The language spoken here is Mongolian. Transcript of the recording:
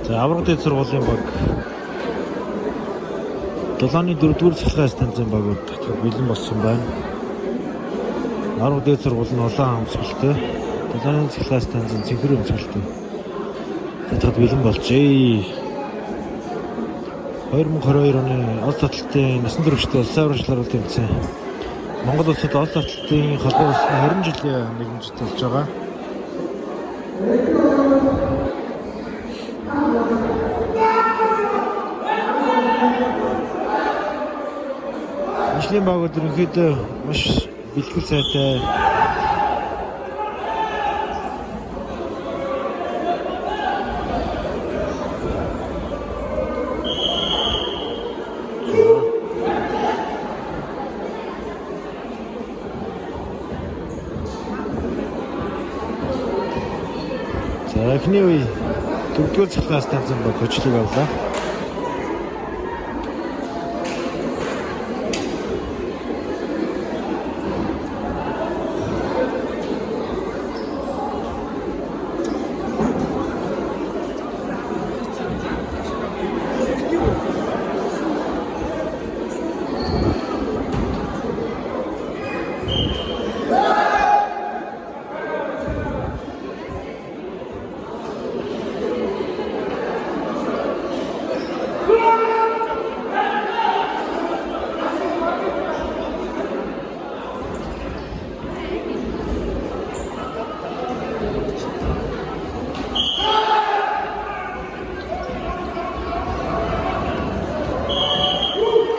За авраг дээд сургуулийн баг 7-ны 4-р цахилгаан станцын багууд татвар бэлэн болсон байна. Авраг дээд сургууль нь улаан хамсгалтай. 7-ны цахилгаан станцын цэнхэр хамсгалтай. Татвар бэлэн болжээ. 2022 оны улс татлалтын насан туршид улсын аврагчлалын тэмцээн Монгол улсад улс татлалтын холбоо усны 20 жилийн нэгэн болж байгаа. Мишлийн багууд ерөнхийдөө маш бэлтгэл сайтай. За эхний үе 4-р цахилгаан станцын баг хөчлөг авлаа.